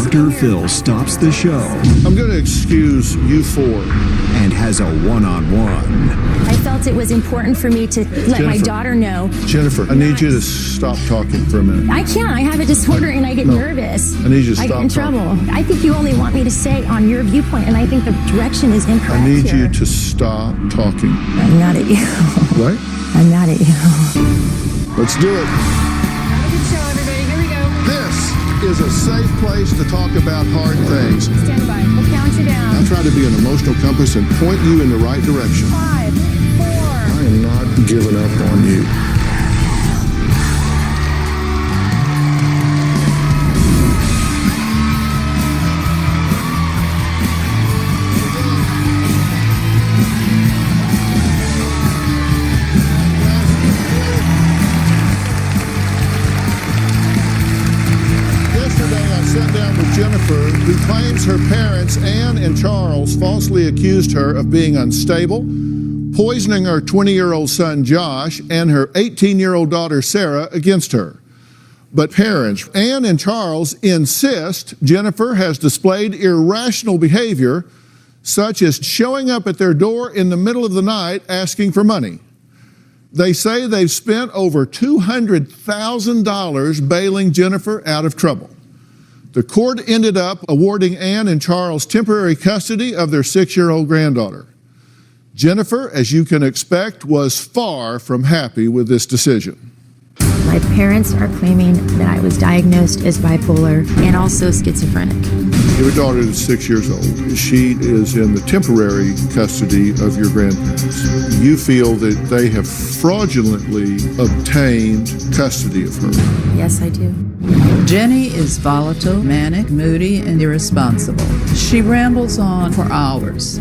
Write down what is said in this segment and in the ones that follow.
Dr. Phil stops the show. I'm going to excuse you four. And has a one-on-one. I felt it was important for me to let my daughter know. Jennifer, I need you to stop talking for a minute. I can't. I have a disorder and I get nervous. I need you to stop I get in trouble. talking. I think you only want me to say on your viewpoint, and I think the direction is incorrect. I need here. you to stop talking. I'm not at you. Right? I'm not at you. Let's do it. Have a good show, everybody. Here we go. This is a safe place to talk about hard things. Stand by. We'll count you down. I try to be an emotional compass and point you in the right direction. 5, 4. I am not giving up on you. Jennifer, who claims her parents, Ann and Charles, falsely accused her of being unstable, poisoning her 20-year-old son, Josh, and her 18-year-old daughter, Sarah, against her. But parents, Ann and Charles, insist Jennifer has displayed irrational behavior, such as showing up at their door in the middle of the night asking for money. They say they've spent over $200,000 bailing Jennifer out of trouble. The court ended up awarding Ann and Charles temporary custody of their 6-year-old granddaughter. Jennifer, as you can expect, was far from happy with this decision. My parents are claiming that I was diagnosed as bipolar and also schizophrenic. Your daughter is 6 years old. She is in the temporary custody of your grandparents. You feel that they have fraudulently obtained custody of her. Yes, I do. Jenny is volatile, manic, moody, and irresponsible. She rambles on for hours.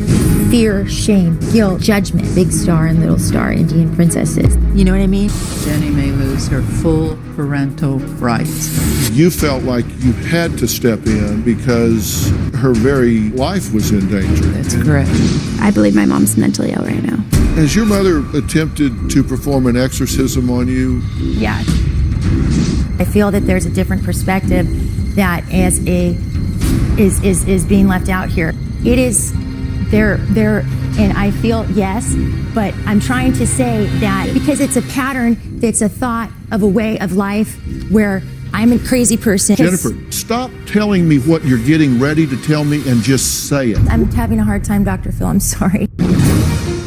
Fear, shame, guilt, judgment, big star and little star, Indian princesses. You know what I mean? Jenny may lose her full parental rights. You felt like you had to step in because her very life was in danger. That's correct. I believe my mom's mentally ill right now. Has your mother attempted to perform an exorcism on you? Yeah. I feel that there's a different perspective that is being left out here. It is there, and I feel yes, but I'm trying to say that because it's a pattern, it's a thought of a way of life where I'm a crazy person. Jennifer, stop telling me what you're getting ready to tell me and just say it. I'm having a hard time, Dr. Phil. I'm sorry.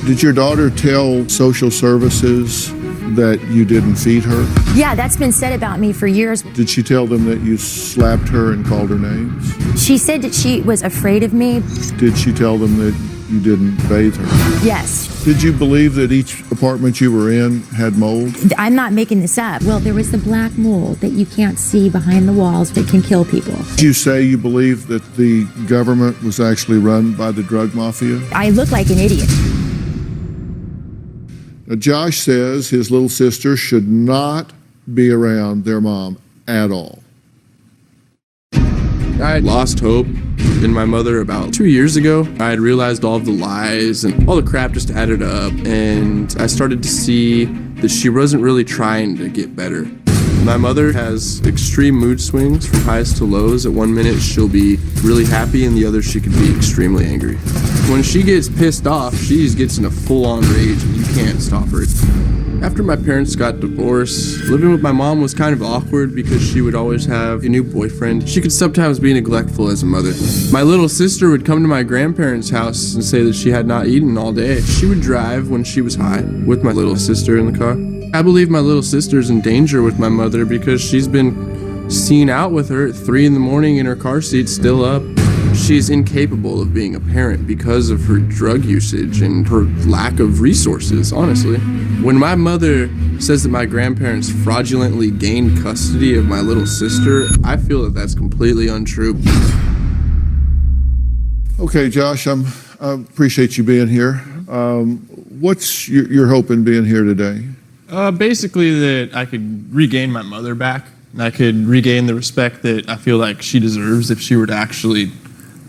Did your daughter tell social services that you didn't feed her? Yeah, that's been said about me for years. Did she tell them that you slapped her and called her names? She said that she was afraid of me. Did she tell them that you didn't bathe her? Yes. Did you believe that each apartment you were in had mold? I'm not making this up. Well, there was the black mold that you can't see behind the walls that can kill people. Did you say you believe that the government was actually run by the drug mafia? I look like an idiot. Now, Josh says his little sister should not be around their mom at all. I lost hope in my mother about 2 years ago. I had realized all of the lies and all the crap just added up, and I started to see that she wasn't really trying to get better. My mother has extreme mood swings from highs to lows. At 1 minute she'll be really happy, and the other she can be extremely angry. When she gets pissed off, she just gets in a full-on rage and you can't stop her. After my parents got divorced, living with my mom was kind of awkward because she would always have a new boyfriend. She could sometimes be neglectful as a mother. My little sister would come to my grandparents' house and say that she had not eaten all day. She would drive when she was high with my little sister in the car. I believe my little sister's in danger with my mother because she's been seen out with her at 3 in the morning in her car seat, still up. She's incapable of being a parent because of her drug usage and her lack of resources, honestly. When my mother says that my grandparents fraudulently gained custody of my little sister, I feel that that's completely untrue. Okay, Josh, I appreciate you being here. What's your hope in being here today? Basically that I could regain my mother back. And I could regain the respect that I feel like she deserves if she were to actually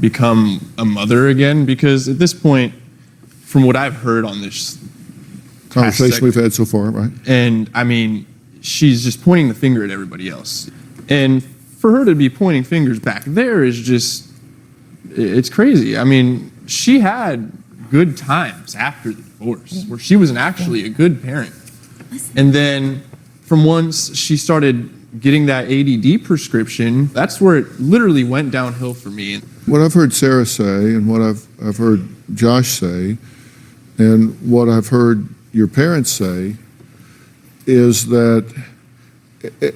become a mother again. Because at this point, from what I've heard on this conversation we've had so far, right? And I mean, she's just pointing the finger at everybody else. And for her to be pointing fingers back there is just, it's crazy. I mean, she had good times after the divorce where she was actually a good parent. And then from once she started getting that ADD prescription, that's where it literally went downhill for me. What I've heard Sarah say and what I've heard Josh say and what I've heard your parents say is that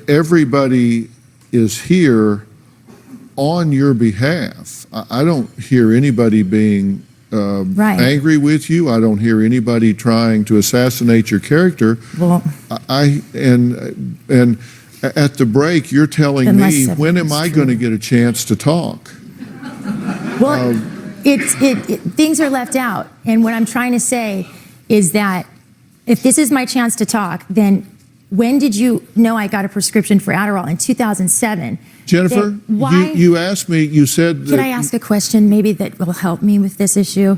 everybody is here on your behalf. I don't hear anybody being Right. angry with you. I don't hear anybody trying to assassinate your character. Well, And at the break, you're telling Unless me, something when am is I true. going to get a chance to talk? well, things are left out. And what I'm trying to say is that if this is my chance to talk, then when did you know I got a prescription for Adderall? In 2007. Jennifer, Then why? you asked me, you said Could I ask a question maybe that will help me with this issue?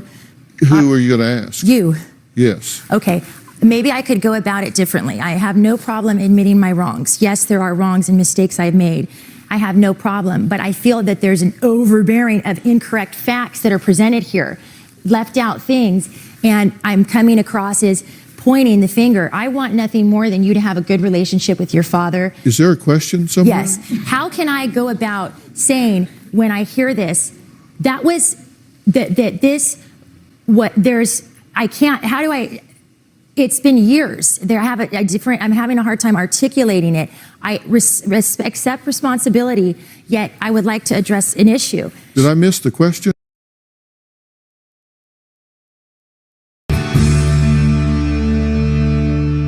who are you going to ask? You. Yes. Okay. Maybe I could go about it differently. I have no problem admitting my wrongs. Yes, there are wrongs and mistakes I've made. I have no problem. But I feel that there's an overbearing of incorrect facts that are presented here, left out things, and I'm coming across as pointing the finger. I want nothing more than you to have a good relationship with your father. Is there a question somewhere? Yes. How can I go about saying when I hear this, that was, that this, what there's, I can't, how do I, it's been years. There have a different, I'm having a hard time articulating it. I accept responsibility, yet I would like to address an issue. Did I miss the question?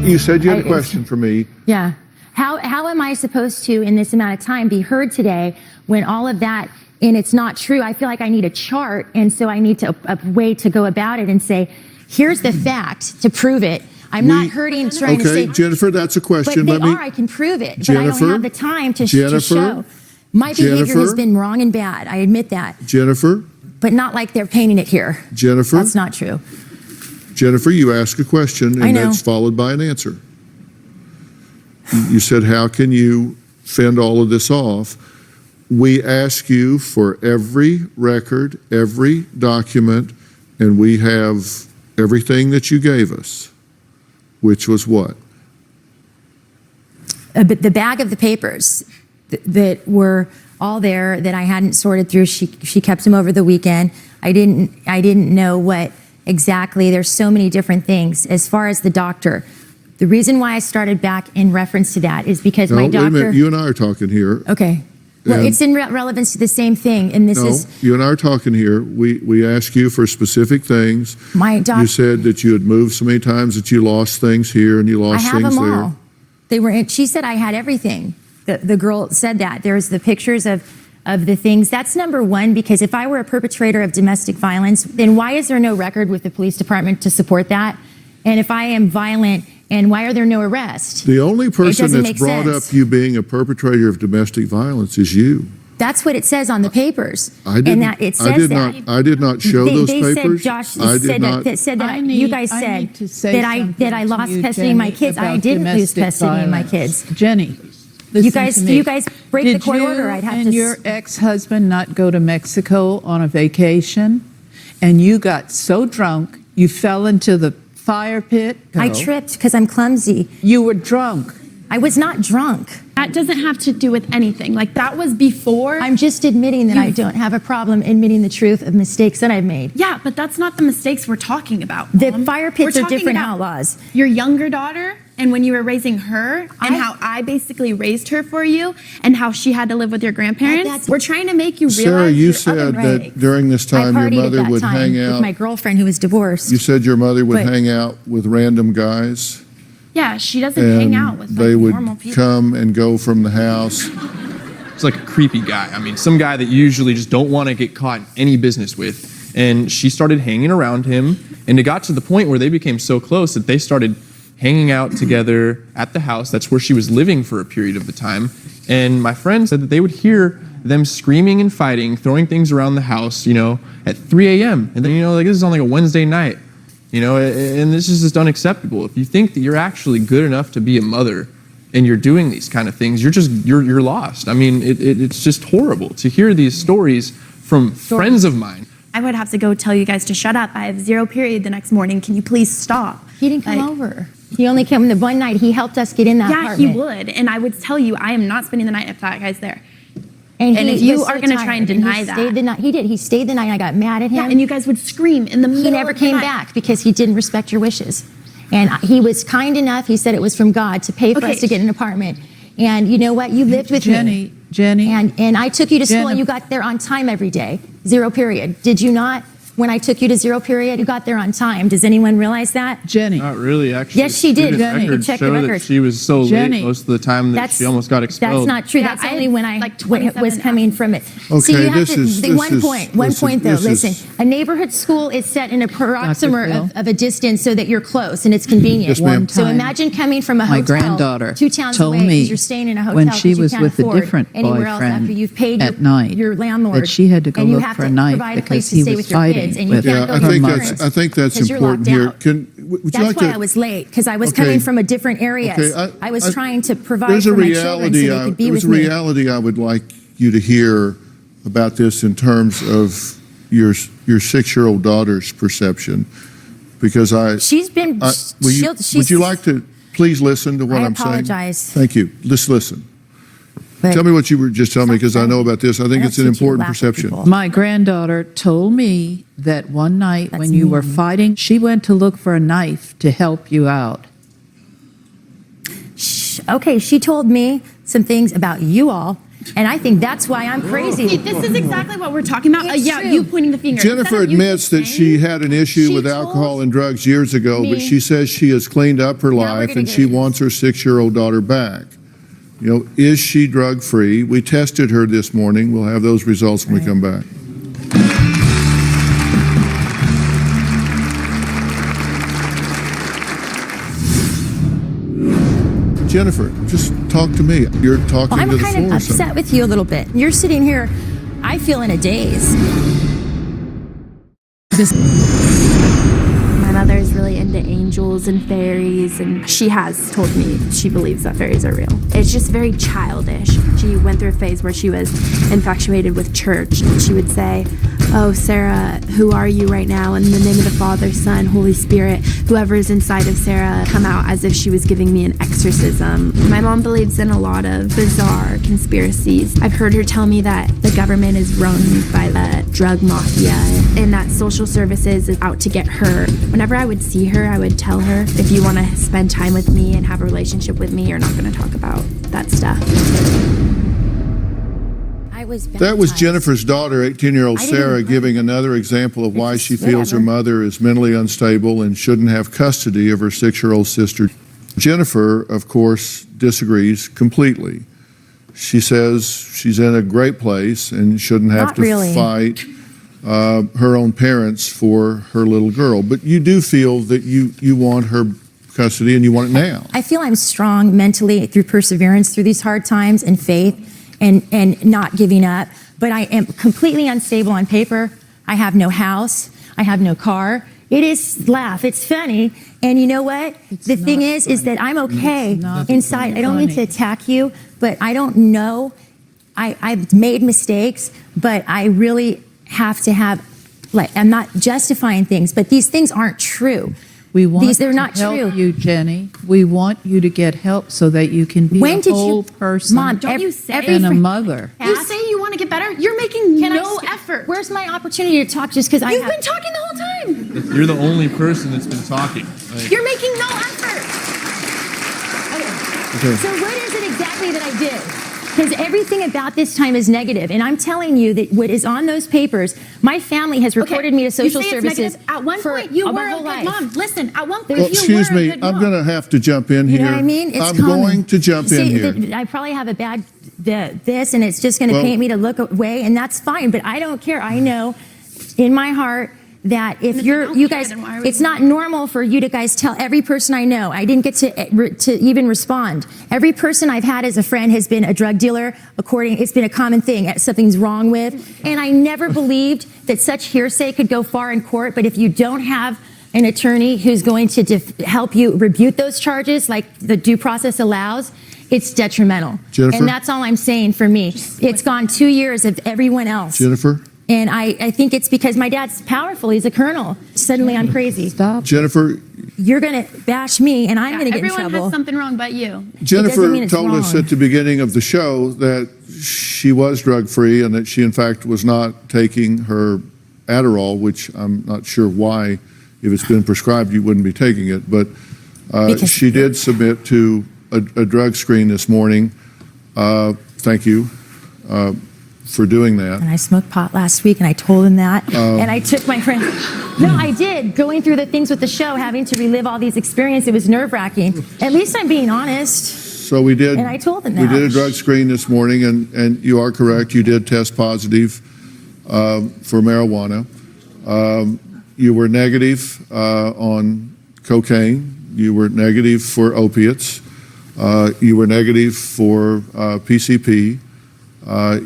You said you had a question for me. Yeah. How am I supposed to, in this amount of time, be heard today when all of that, and it's not true? I feel like I need a chart, and so I need a way to go about it and say, here's the fact to prove it. I'm not hurting, trying to say. Okay, Jennifer, that's a question. But I can prove it, but I Jennifer, don't have the time to Jennifer, show. My behavior has Jennifer, been wrong and bad. I admit that, Jennifer, but not like they're painting it here. Jennifer, That's not true. Jennifer, you ask a question I and know. that's followed by an answer. You said, how can you fend all of this off? We ask you for every record, every document, and we have everything that you gave us, which was what? But the bag of the papers that were all there that I hadn't sorted through, she kept them over the weekend. I didn't know what exactly. There's so many different things. As far as the doctor, the reason why I started back in reference to that is because my Wait a doctor. minute, you and I are talking here. Okay. Well, And- it's in relevance to the same thing, and this No, is you and I are talking here. We ask you for specific things. my doctor. You said that you had moved so many times that you lost things here and you I lost have things them there. all. They were. She said I had everything. The girl said that. There's the pictures of the things. That's number one, because if I were a perpetrator of domestic violence, then why is there no record with the police department to support that? And if I am violent, and why are there no arrests? The only person doesn't that's make brought sense. up you being a perpetrator of domestic violence is you. That's what it says on the papers. I didn't. And that it says I did that. not. I did not show those they papers. said Josh I did said not. that said that I you need- guys I said need to say that I something lost to you, custody of my Jenny, kids. I about didn't lose domestic custody of my violence. kids. Jenny, You listen guys, to me. you guys break the Did court you order. I'd have and to. your ex-husband not go to Mexico on a vacation, and you got so drunk you fell into the fire pit? I tripped because I'm clumsy. You were drunk. I was not drunk. That doesn't have to do with anything. Like, that was before. I'm just admitting that I don't have a problem admitting the truth of mistakes that I've made. Yeah, but that's not the mistakes we're talking about. The Mom. fire pits We're are talking different about outlaws. Your younger daughter, and when you were raising her, and how I basically raised her for you, and how she had to live with your grandparents. That's- We're trying to make you realize Sarah, you your said other that mistakes. during this I time your partied at mother that would time hang with out. my girlfriend who was divorced. You said your mother would But- hang out with random guys. Yeah, she doesn't And hang out with they like, would normal people. come and go from the house. It's like a creepy guy. I mean, some guy that you usually just don't want to get caught in any business with. And she started hanging around him, and it got to the point where they became so close that they started hanging out together at the house. That's where she was living for a period of the time. And my friend said that they would hear them screaming and fighting, throwing things around the house, at 3 a.m. And then, like this is on like a Wednesday night, and this is just unacceptable. If you think that you're actually good enough to be a mother, and you're doing these kind of things, you're lost. I mean, it's just horrible to hear these stories from friends of mine. I would have to go tell you guys to shut up. I have 0 period the next morning. Can you please stop? He didn't come over. He only came the one night. He helped us get in that apartment. Yeah, he would. And I would tell you, I am not spending the night if that guy's there. And if you are going to try and deny that. Stayed the night. He did. He stayed the night. And I got mad at him. Yeah, and you guys would scream in the middle He never of the came night. back because he didn't respect your wishes. And he was kind enough. He said it was from God to pay for us to get an apartment. And you know what? You lived with me. Jenny. And I took you to school and Jennifer. you got there on time every day. 0 period. Did you not? When I took you to 0 period, you got there on time. Does anyone realize that? Jenny. Not really, actually. Yes, she did. Student Jenny. records Check the show that records. she was so Jenny. late most of the time that she almost got expelled. That's not true. Yeah, That's I only had when I like 27 was coming from it. Okay, See, you have this to, is- the this one is- point. One listen, point though. this is- Listen, a neighborhood school is set in a proximate Phil. of a distance so that you're close and it's convenient. Yes, ma'am. So Time, imagine coming from a my hotel granddaughter 2 towns told away me because you're staying in a hotel when she 'cause you was can't with a afford different anywhere else boyfriend after you've paid at night your landlord that she had to go and you look have for a to knife provide a because place to he stay was with your fighting kids and you with can't Yeah, go I to think your that's parents important because you're here. locked out. Would you That's like why to? I was late because I was Okay. coming from a different areas. Okay, I was trying to provide There's for a my children so reality. they could be There's with a me. reality I would like you to hear about this in terms of your 6-year-old daughter's perception, because She's been. would you like to please listen to what I I'm saying? apologize. Thank you. Just listen. But Tell me what you were just telling me, because I know about this. I think I it's don't an teach you to important laugh at perception. people. My granddaughter told me that one night That's when you were mean. fighting, she went to look for a knife to help you out. Okay, she told me some things about you all, and I think that's why I'm See, crazy. this is exactly what we're talking about. It's Yeah, true. you pointing the finger. Jennifer Instead of you admits that just she saying- had an issue She with told alcohol and drugs years ago, but me- she says she has cleaned up her Now we're life gonna and get she into wants her 6-year-old daughter back. You know, is she drug free? We tested her this morning. We'll have those results when we come back. Jennifer, just talk to me. You're talking Well, I'm to the kind floor. of or something. upset with you a little bit. You're sitting here, I feel in a daze. My mother is really into angels and fairies, and she has told me she believes that fairies are real. It's just very childish. She went through a phase where she was infatuated with church, and she would say, "Oh, Sarah, who are you right now? In the name of the Father, Son, Holy Spirit, whoever is inside of Sarah, come out," as if she was giving me an exorcism. My mom believes in a lot of bizarre conspiracies. I've heard her tell me that the government is run by the drug mafia and that social services is out to get her. Whenever I would see her, I would tell her, if you want to spend time with me and have a relationship with me, you're not going to talk about that stuff. That was Jennifer's daughter, 18-year-old I didn't Sarah, even- giving another example of why she just feels her whatever. mother is mentally unstable and shouldn't have custody of her 6-year-old sister. Jennifer, of course, disagrees completely. She says she's in a great place and shouldn't have Not to really. fight her own parents for her little girl. But you do feel that you want her custody and you want it now. I feel I'm strong mentally through perseverance through these hard times and faith and not giving up. But I am completely unstable on paper. I have no house. I have no car. It is laugh. It's funny. And you know what? The thing is that I'm okay not inside. I don't mean to funny. attack you, but I don't know. I've made mistakes, but I really have to have, like, I'm not justifying things, but these things aren't true. We want They're to not help true. you, Jenny. We want you to get help so that you can be When a did whole you, person Mom? Don't you say- and a fr- mother. You say you want to get better, you're making Can I no s- effort. Where's my opportunity to talk just because I You've have... been talking the whole time. You're the only person that's been talking. Like, You're making no effort. Okay. So what is it exactly that I did? Because everything about this time is negative, and I'm telling you that what is on those papers, my family has reported me to social you say it's services. negative. At one for point, you my were a whole good life. mom. Listen, at one point, Well, you Excuse were a me, good I'm mom. going to have to jump in You here. know what I mean? It's I'm common. going to jump in See, here. I probably have a bad this, and it's just going to Well- paint me to look away, and that's fine. But I don't care. I know in my heart that if if you're, you don't you care, guys, then why are we it's not normal for you to guys tell every person I know. I didn't get to even respond. Every person I've had as a friend has been a drug dealer. It's been a common thing. Something's wrong with, and I never believed that such hearsay could go far in court. But if you don't have an attorney who's going to help you rebuke those charges like the due process allows, it's detrimental. Jennifer? And that's all I'm saying for me. It's gone 2 years of everyone else. Jennifer? And I think it's because my dad's powerful. He's a colonel. Suddenly I'm crazy. Stop. Jennifer, You're going to bash me and I'm going to get in Everyone trouble. has something wrong but you. Jennifer mean it's told us wrong. at the beginning of the show that she was drug-free and that she, in fact, was not taking her Adderall, which I'm not sure why, if it's been prescribed, you wouldn't be taking it. But Because- she did submit to a drug screen this morning. Thank you for doing that. And I smoked pot last week, and I told him that. And I took my friend. No, I did. Going through the things with the show, having to relive all these experiences, it was nerve-wracking. At least I'm being honest. So we did. And I told them We that. did a drug screen this morning, and you are correct. You did test positive for marijuana. You were negative on cocaine. You were negative for opiates. You were negative for PCP.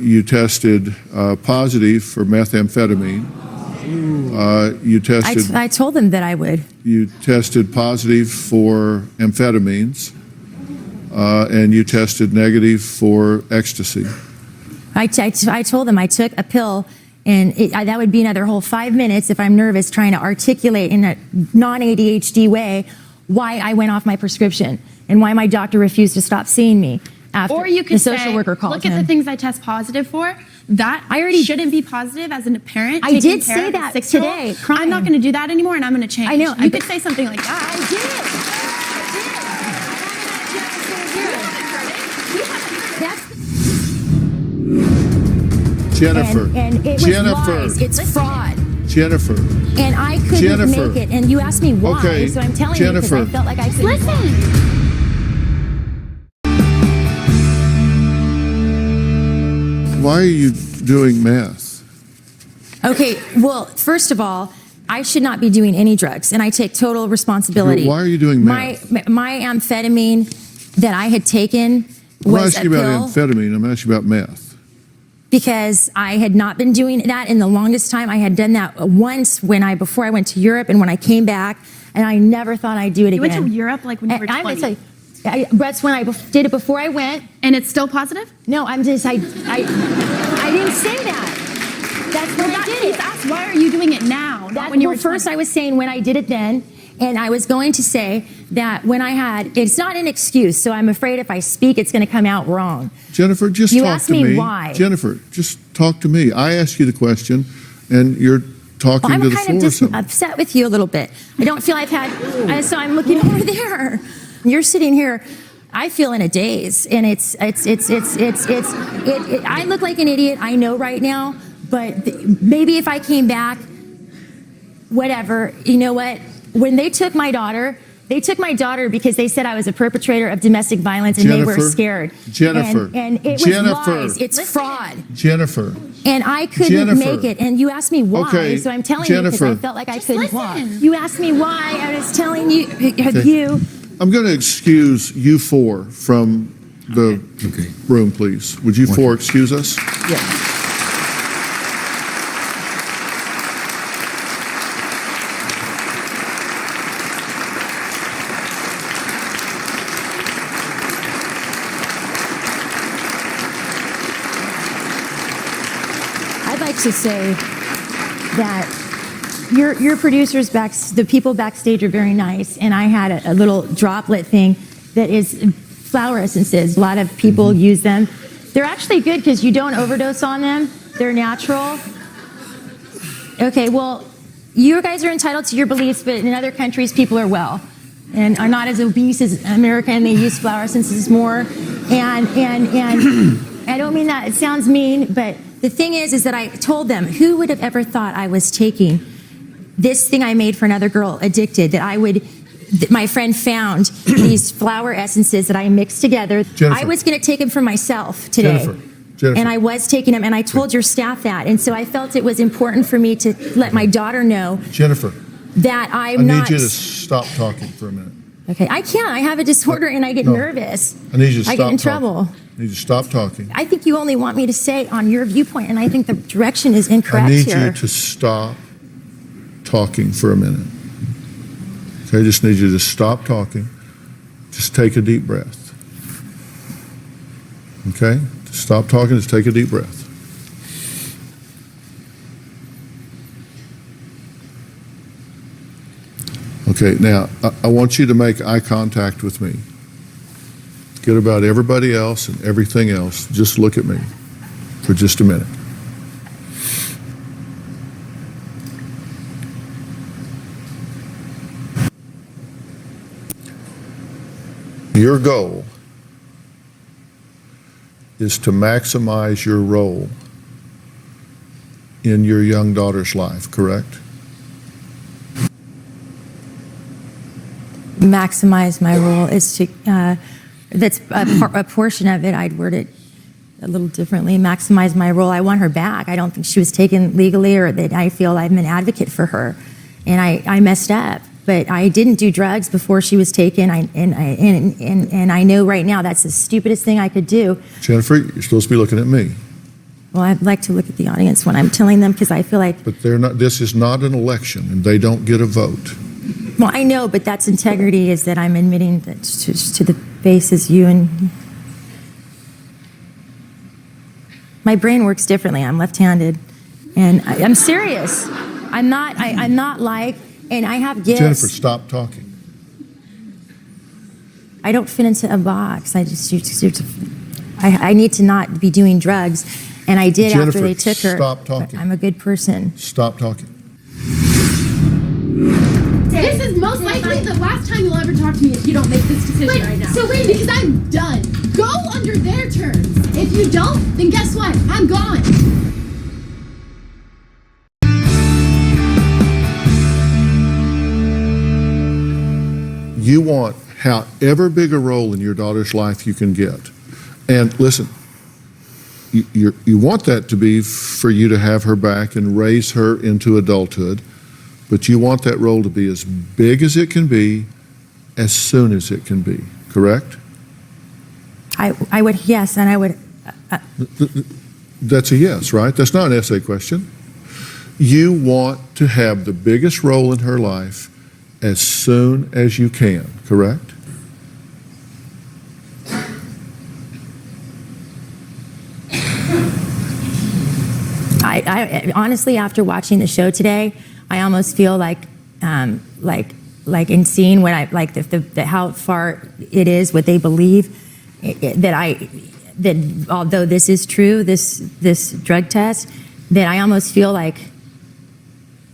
You tested positive for methamphetamine. You tested. I told them that I would. You tested positive for amphetamines, and you tested negative for ecstasy. I told them I took a pill, and that would be another whole 5 minutes if I'm nervous trying to articulate in a non-ADHD way why I went off my prescription and why my doctor refused to stop seeing me. After Or you the could social say, worker called look at him. the things I test positive for. That I already- shouldn't be positive as a parent. I taking did care say of a that 6-year-old. today, I'm crying. not going to do that anymore, and I'm going to change. I know. You could say something like that. I did. Jennifer. And it was Jennifer. lies. It's fraud. Jennifer. And I couldn't Jennifer. make it. And you asked me why, Okay, so I'm telling Jennifer. you because I felt like I could. Listen. Why are you doing meth? Okay, well, first of all, I should not be doing any drugs, and I take total responsibility. Why are you doing meth? My amphetamine that I had taken I'm not was a asking pill about amphetamine. I'm asking about meth. because I had not been doing that in the longest time. I had done that once before I went to Europe and when I came back, and I never thought I'd do it You again. went to Europe like when you were And I'm 20. gonna tell you, that's when I did it before I went. And it's still positive? No, I didn't say that. That's when I did it. That's why are you doing it now? Not when you were First 20? I was saying when I did it then, and I was going to say that when I had, it's not an excuse, so I'm afraid if I speak, it's going to come out wrong. Jennifer, just You talk asked to me me. why. Jennifer, just talk to me. I asked you the question, and you're talking Well, to I'm the kind floor of or just something. upset with you a little bit. I don't feel I've had, so I'm looking over there. You're sitting here. I feel in a daze, and I look like an idiot. I know right now, but maybe if I came back, whatever. You know what? When they took my daughter because they said I was a perpetrator of domestic violence, and they were Jennifer, scared. Jennifer, and it was Jennifer. lies. It's fraud. Jennifer. And I couldn't Jennifer. make it. And you asked me why, Okay, so I'm telling you because I Jennifer. felt like I Just couldn't listen. walk. You asked me why. I was telling you. You. I'm going to excuse you four from the room, please. Would you four excuse us? I'd like to say that your producers the people backstage are very nice, and I had a little droplet thing that is flower essences. A lot of people use them. They're actually good because you don't overdose on them. They're natural. Okay, well, you guys are entitled to your beliefs, but in other countries, people are well and are not as obese as America, and they use flower essences more. And I don't mean that it sounds mean, but the thing is that I told them, who would have ever thought I was taking this thing I made for another girl addicted, that my friend found these flower essences that I mixed together. Jennifer. I was going to take them for myself today. Jennifer. And I was taking them, and I told your staff that. And so I felt it was important for me to let my daughter know Jennifer, that I I'm need not. you to stop talking for a minute. Okay, I can't. I have a disorder, and I get No. nervous. I need you to I stop get in talking. trouble. I need you to stop talking. I think you only want me to say on your viewpoint, and I think the direction is incorrect I need here. you to stop talking for a minute. Okay, I just need you to stop talking. Just take a deep breath. Okay? Stop talking, just take a deep breath. Okay, now I want you to make eye contact with me. Forget about everybody else and everything else. Just look at me for just a minute. Your goal is to maximize your role in your young daughter's life, correct? Maximize my role is to, that's a portion of it. I'd word it a little differently. Maximize my role. I want her back. I don't think she was taken legally, or that I feel I'm an advocate for her. And I messed up, but I didn't do drugs before she was taken. And I know right now that's the stupidest thing I could do. Jennifer, you're supposed to be looking at me. Well, I'd like to look at the audience when I'm telling them, because I feel like, But they're not. This is not an election, and they don't get a vote. well, I know, but that's integrity, is that I'm admitting that to the face as you, and my brain works differently. I'm left-handed, and I'm serious. I'm not like, and I have gifts. Jennifer, stop talking. I don't fit into a box. I need to not be doing drugs, and I did Jennifer, after they took her. stop talking. I'm a good person. Stop talking. This is most likely the last time you'll ever talk to me if you don't make this decision right now. So wait, because I'm done. Go under their terms. If you don't, then guess what? I'm gone. You want however big a role in your daughter's life you can get. And listen, you want that to be for you to have her back and raise her into adulthood, but you want that role to be as big as it can be, as soon as it can be, correct? I would, yes, and I would. That's a yes, right? That's not an essay question. You want to have the biggest role in her life as soon as you can, correct? I honestly, after watching the show today, I almost feel like in seeing what I like, the how far it is, what they believe, that although this is true, this drug test, that I almost feel like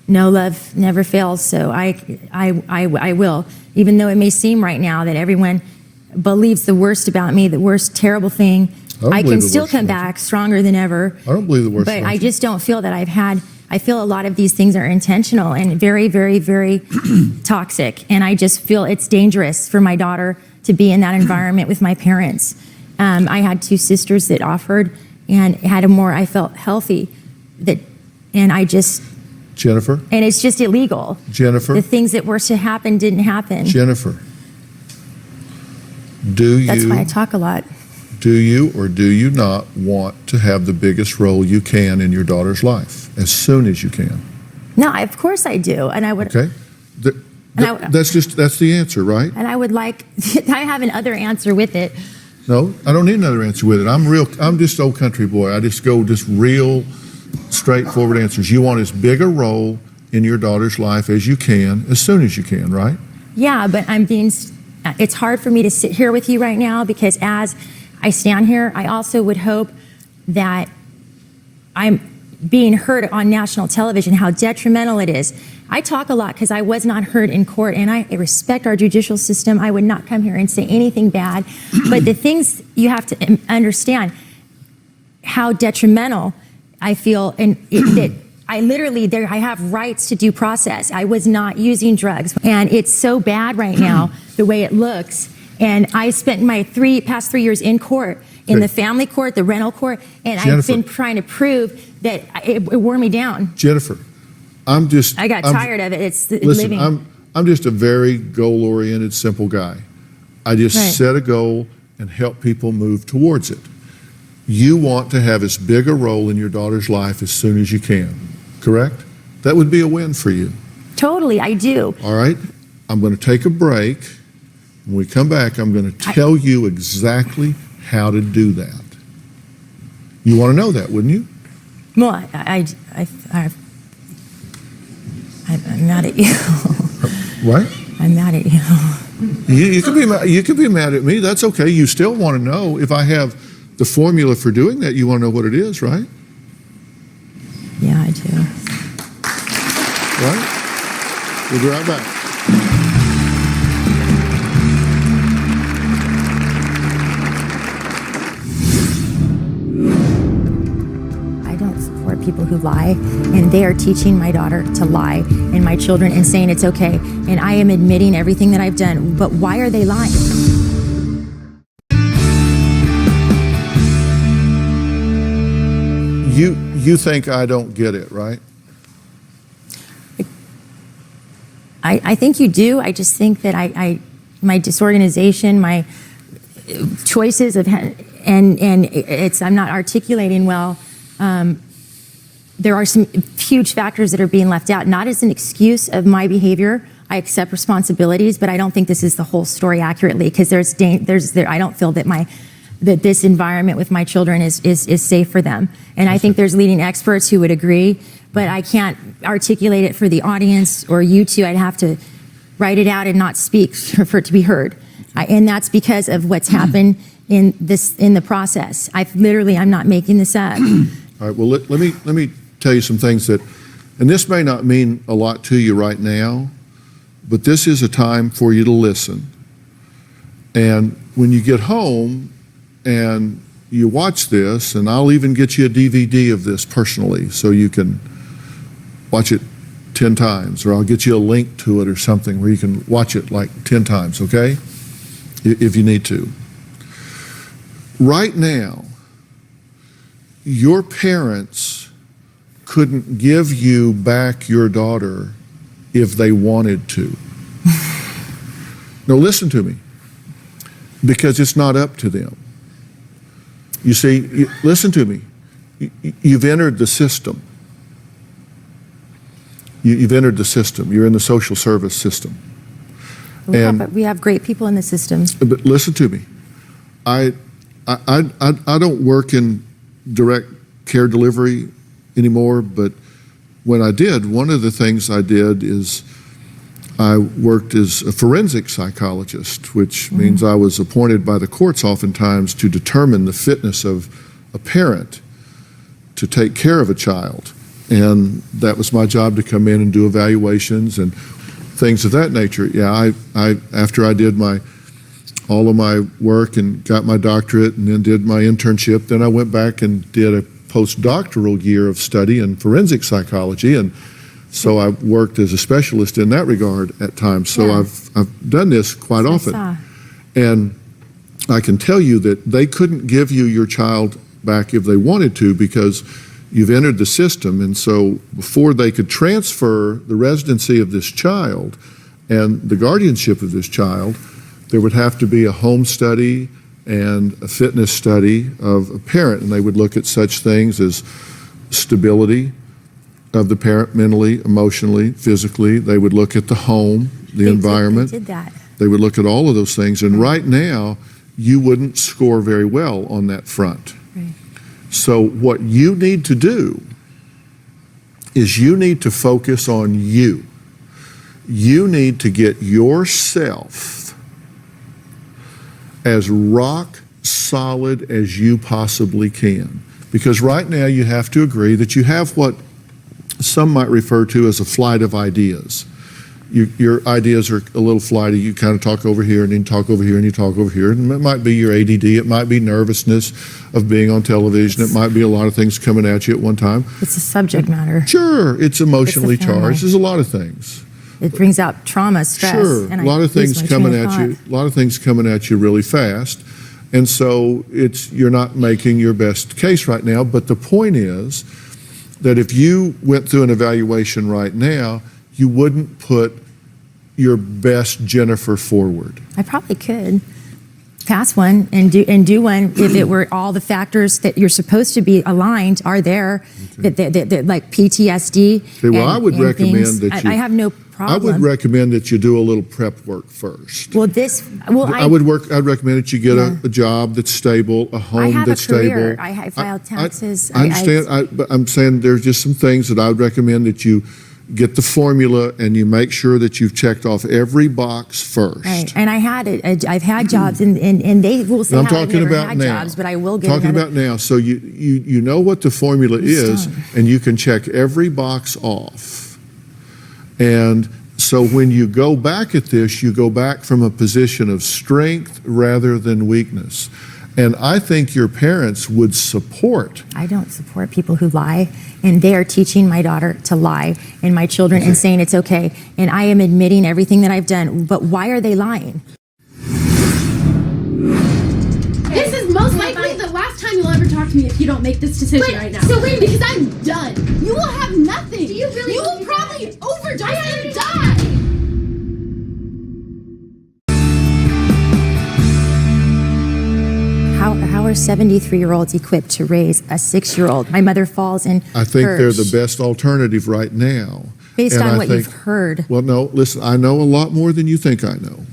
no love never fails. So I will, even though it may seem right now that everyone believes the worst about me, the worst terrible thing. I can still come back stronger than ever. I don't believe the worst. But I just don't feel that I feel a lot of these things are intentional and very, very, very toxic. And I just feel it's dangerous for my daughter to be in that environment with my parents. I had two sisters that offered and had I felt healthy. And I just. Jennifer? And it's just illegal. Jennifer? The things that were to happen didn't happen. Jennifer, That's why I talk a lot. Do you or do you not want to have the biggest role you can in your daughter's life as soon as you can? No, of course I do, and I would. Okay, that's the answer, right? And I would like. I have another answer with it. No, I don't need another answer with it. I'm just old country boy. I just go real straightforward answers. You want as big a role in your daughter's life as you can, as soon as you can, right? Yeah, but it's hard for me to sit here with you right now, because as I stand here, I also would hope that I'm being heard on national television, how detrimental it is. I talk a lot because I was not heard in court, and I respect our judicial system. I would not come here and say anything bad. But the things you have to understand, how detrimental I feel, and that I have rights to due process. I was not using drugs, and it's so bad right now, the way it looks. And I spent my past 3 years in court, in the family court, the rental court, and Jennifer, I've been trying to prove that it wore me down. Jennifer, I got tired of it. It's listen, living. I'm just a very goal-oriented, simple guy. I just set a goal and help people move towards it. You want to have as big a role in your daughter's life as soon as you can, correct? That would be a win for you. Totally, I do. All right, I'm going to take a break. When we come back, I'm going to tell you exactly how to do that. You want to know that, wouldn't you? Well, I'm mad at you. Right? I'm mad at you. You could be mad at me. That's okay. You still want to know if I have the formula for doing that. You want to know what it is, right? Yeah, I do. Right? We'll be right back. I don't support people who lie, and they are teaching my daughter to lie and my children and saying it's okay. And I am admitting everything that I've done, but why are they lying? You think I don't get it, right? I think you do. I just think that my disorganization, my choices of, and I'm not articulating well. There are some huge factors that are being left out, not as an excuse of my behavior. I accept responsibilities, but I don't think this is the whole story accurately, because I don't feel that that this environment with my children is safe for them. And I think there's leading experts who would agree, but I can't articulate it for the audience or you two. I'd have to write it out and not speak for it to be heard. And that's because of what's happened in the process. I'm not making this up. All right, well, let me tell you some things that, and this may not mean a lot to you right now, but this is a time for you to listen. And when you get home and you watch this, and I'll even get you a DVD of this personally so you can watch it 10 times, or I'll get you a link to it or something where you can watch it like 10 times, okay? If you need to. Right now, your parents couldn't give you back your daughter if they wanted to. Now listen to me, because it's not up to them. You see, listen to me. You've entered the system. You've entered the system. You're in the social service system. We have great people in the system. But listen to me. I don't work in direct care delivery anymore, but when I did, one of the things I did is I worked as a forensic psychologist, which means I was appointed by the courts oftentimes to determine the fitness of a parent to take care of a child. And that was my job, to come in and do evaluations and things of that nature. Yeah, I after I did all of my work and got my doctorate and then did my internship, then I went back and did a postdoctoral year of study in forensic psychology, and so I worked as a specialist in that regard at times. So yeah. I've done this quite often. And I can tell you that they couldn't give you your child back if they wanted to, because you've entered the system. And so before they could transfer the residency of this child and the guardianship of this child, there would have to be a home study and a fitness study of a parent. And they would look at such things as stability of the parent, mentally, emotionally, physically. They would look at the home, the environment. They did that. They would look at all of those things. And right now, you wouldn't score very well on that front. Right. So what you need to do is you need to focus on you. You need to get yourself as rock solid as you possibly can. Because right now you have to agree that you have what some might refer to as a flight of ideas. Your ideas are a little flighty. You kind of talk over here and then talk over here and you talk over here. And it might be your ADD. It might be nervousness of being on television. It might be a lot of things coming at you at one time. It's a subject matter. Sure, it's emotionally charged. There's a lot of things. It brings out trauma, stress. Sure, and a lot of things coming at you. A lot of things coming at you really fast, and so you're not making your best case right now. But the point is that if you went through an evaluation right now, you wouldn't put your best Jennifer forward. I probably could. pass one and do one if it were all the factors that you're supposed to be aligned are there, that like PTSD. Okay, well, I would recommend things. that you. I have no problem. I would recommend that you do a little prep work first. Well, I'd recommend that you get a job that's stable, a home I have that's a career. stable. I filed taxes. I understand, but I'm saying there's just some things that I would recommend that you get the formula and you make sure that you've checked off every box first. Right. And I've had jobs, and they will say I'm how I've talking never about had now. jobs, but I will get talking another. about now. So you know what the formula is, and you can check every box off. And so when you go back at this, you go back from a position of strength rather than weakness. And I think your parents would support. I don't support people who lie, and they are teaching my daughter to lie and my children and saying it's okay. And I am admitting everything that I've done, but why are they lying? This is most likely the last time you'll ever talk to me if you don't make this decision right now. So wait, because I'm done. You will have nothing. Do you really? You will probably overdose and die. How are 73-year-olds equipped to raise a 6-year-old? My mother falls in. I think they're the best alternative right now. Based on what you've heard. Well, no, listen, I know a lot more than you think I know.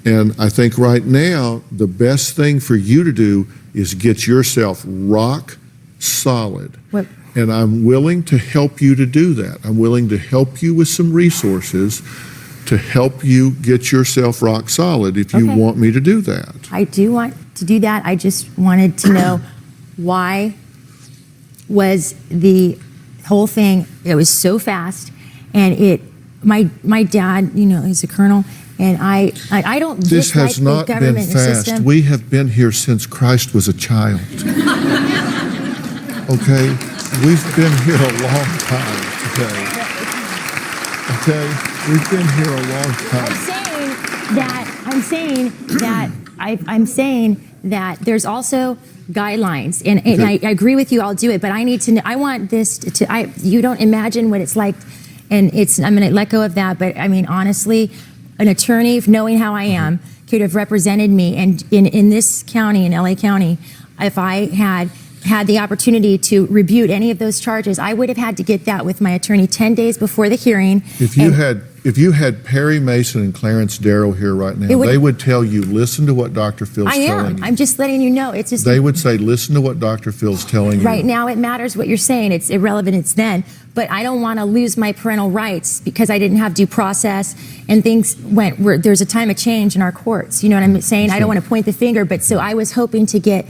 And I think right now, the best thing for you to do is get yourself rock solid. What? And I'm willing to help you to do that. I'm willing to help you with some resources to help you get yourself rock solid if you want me to do that. I do want to do that. I just wanted to know why was the whole thing, it was so fast, and my dad, he's a colonel, and I don't This dislike has not the been government fast. system. We have been here since Christ was a child. Okay? We've been here a long time, okay? We've been here a long time. I'm saying that there's also guidelines, and I agree with you. I'll do it, but I need to know. I want this to. You don't imagine what it's like, and I'm going to let go of that. But I mean, honestly, an attorney, knowing how I am, could have represented me, and in this county, in LA County, if I had the opportunity to rebuke any of those charges, I would have had to get that with my attorney 10 days before the hearing. If you had Perry Mason and Clarence Darrow here right now, they would tell you, listen to what Dr. Phil's telling you. I'm just letting you know. It's just they would say, listen to what Dr. Phil's telling you. Right now, it matters what you're saying. It's irrelevant. It's then. But I don't want to lose my parental rights because I didn't have due process, and things there's a time of change in our courts. You know what I'm saying? Sure. I don't want to point the finger, but so I was hoping to get.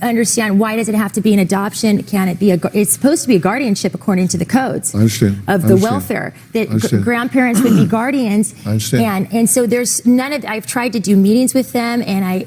Understand, why does it have to be an adoption? Can it be it's supposed to be a guardianship according to the codes of the welfare, that grandparents would be guardians. I understand. And so there's none of, I've tried to do meetings with them, and I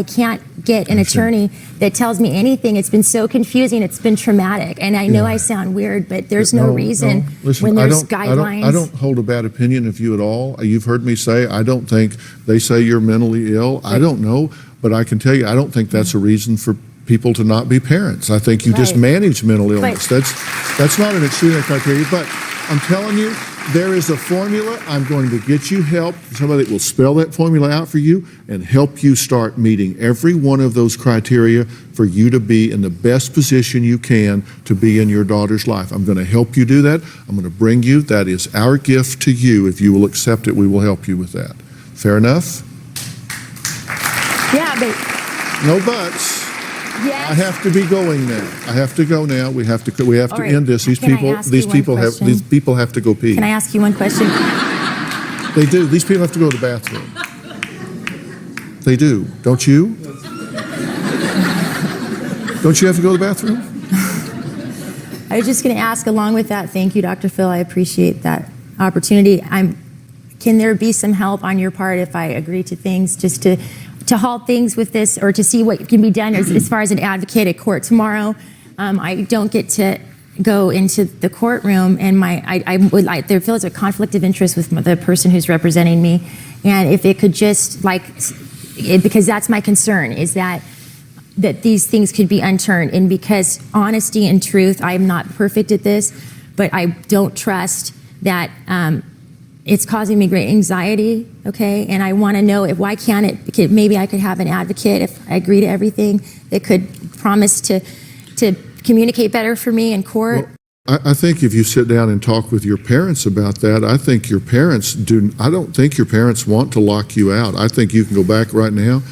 can't get an attorney that tells me anything. It's been so confusing. It's been traumatic. And I know I sound weird, but there's no reason listen, when there's guidelines. I don't hold a bad opinion of you at all. You've heard me say, I don't think they say you're mentally ill. I don't know. But I can tell you, I don't think that's a reason for people to not be parents. I think you just manage mental illness. That's not an extreme criteria. But I'm telling you, there is a formula. I'm going to get you help. Somebody that will spell that formula out for you and help you start meeting every one of those criteria for you to be in the best position you can to be in your daughter's life. I'm going to help you do that. I'm going to bring you. That is our gift to you. If you will accept it, we will help you with that. Fair enough? Yeah, but no buts. Yes. I have to be going now. I have to go now. We have to end this. These people have to go pee. Can I ask you one question? They do. These people have to go to the bathroom. They do. Don't you? Don't you have to go to the bathroom? I was just going to ask along with that. Thank you, Dr. Phil. I appreciate that opportunity. Can there be some help on your part if I agree to things just to halt things with this, or to see what can be done as far as an advocate at court tomorrow? I don't get to go into the courtroom, and there feels a conflict of interest with the person who's representing me, and if it could just because that's my concern, is that these things could be unturned, and because honesty and truth, I'm not perfect at this, but I don't trust that it's causing me great anxiety, okay? And I want to know why can't it, maybe I could have an advocate if I agree to everything that could promise to communicate better for me in court. Well, I think if you sit down and talk with your parents about that, I don't think your parents want to lock you out. I think you can go back right now.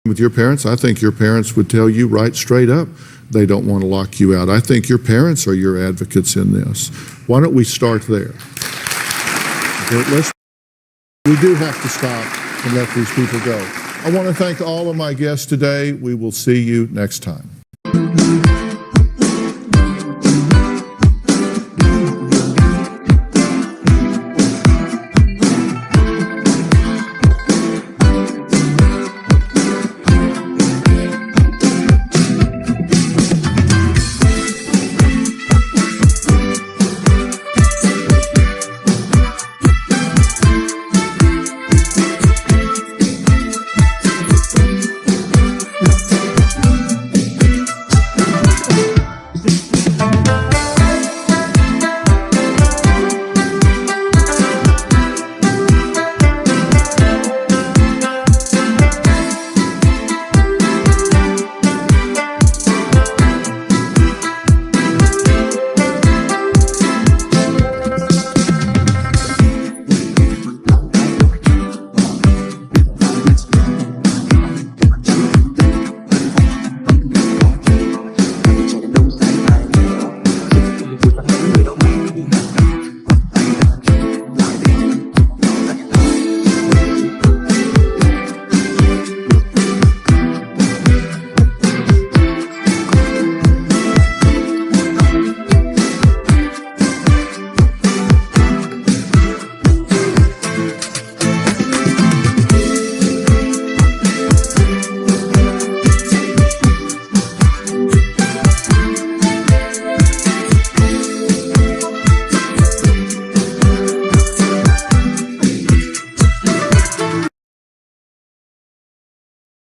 With your parents, I think your parents would tell you right straight up they don't want to lock you out. I think your parents are your advocates in this. Why don't we start there? We do have to stop and let these people go. I want to thank all of my guests today. We will see you next time.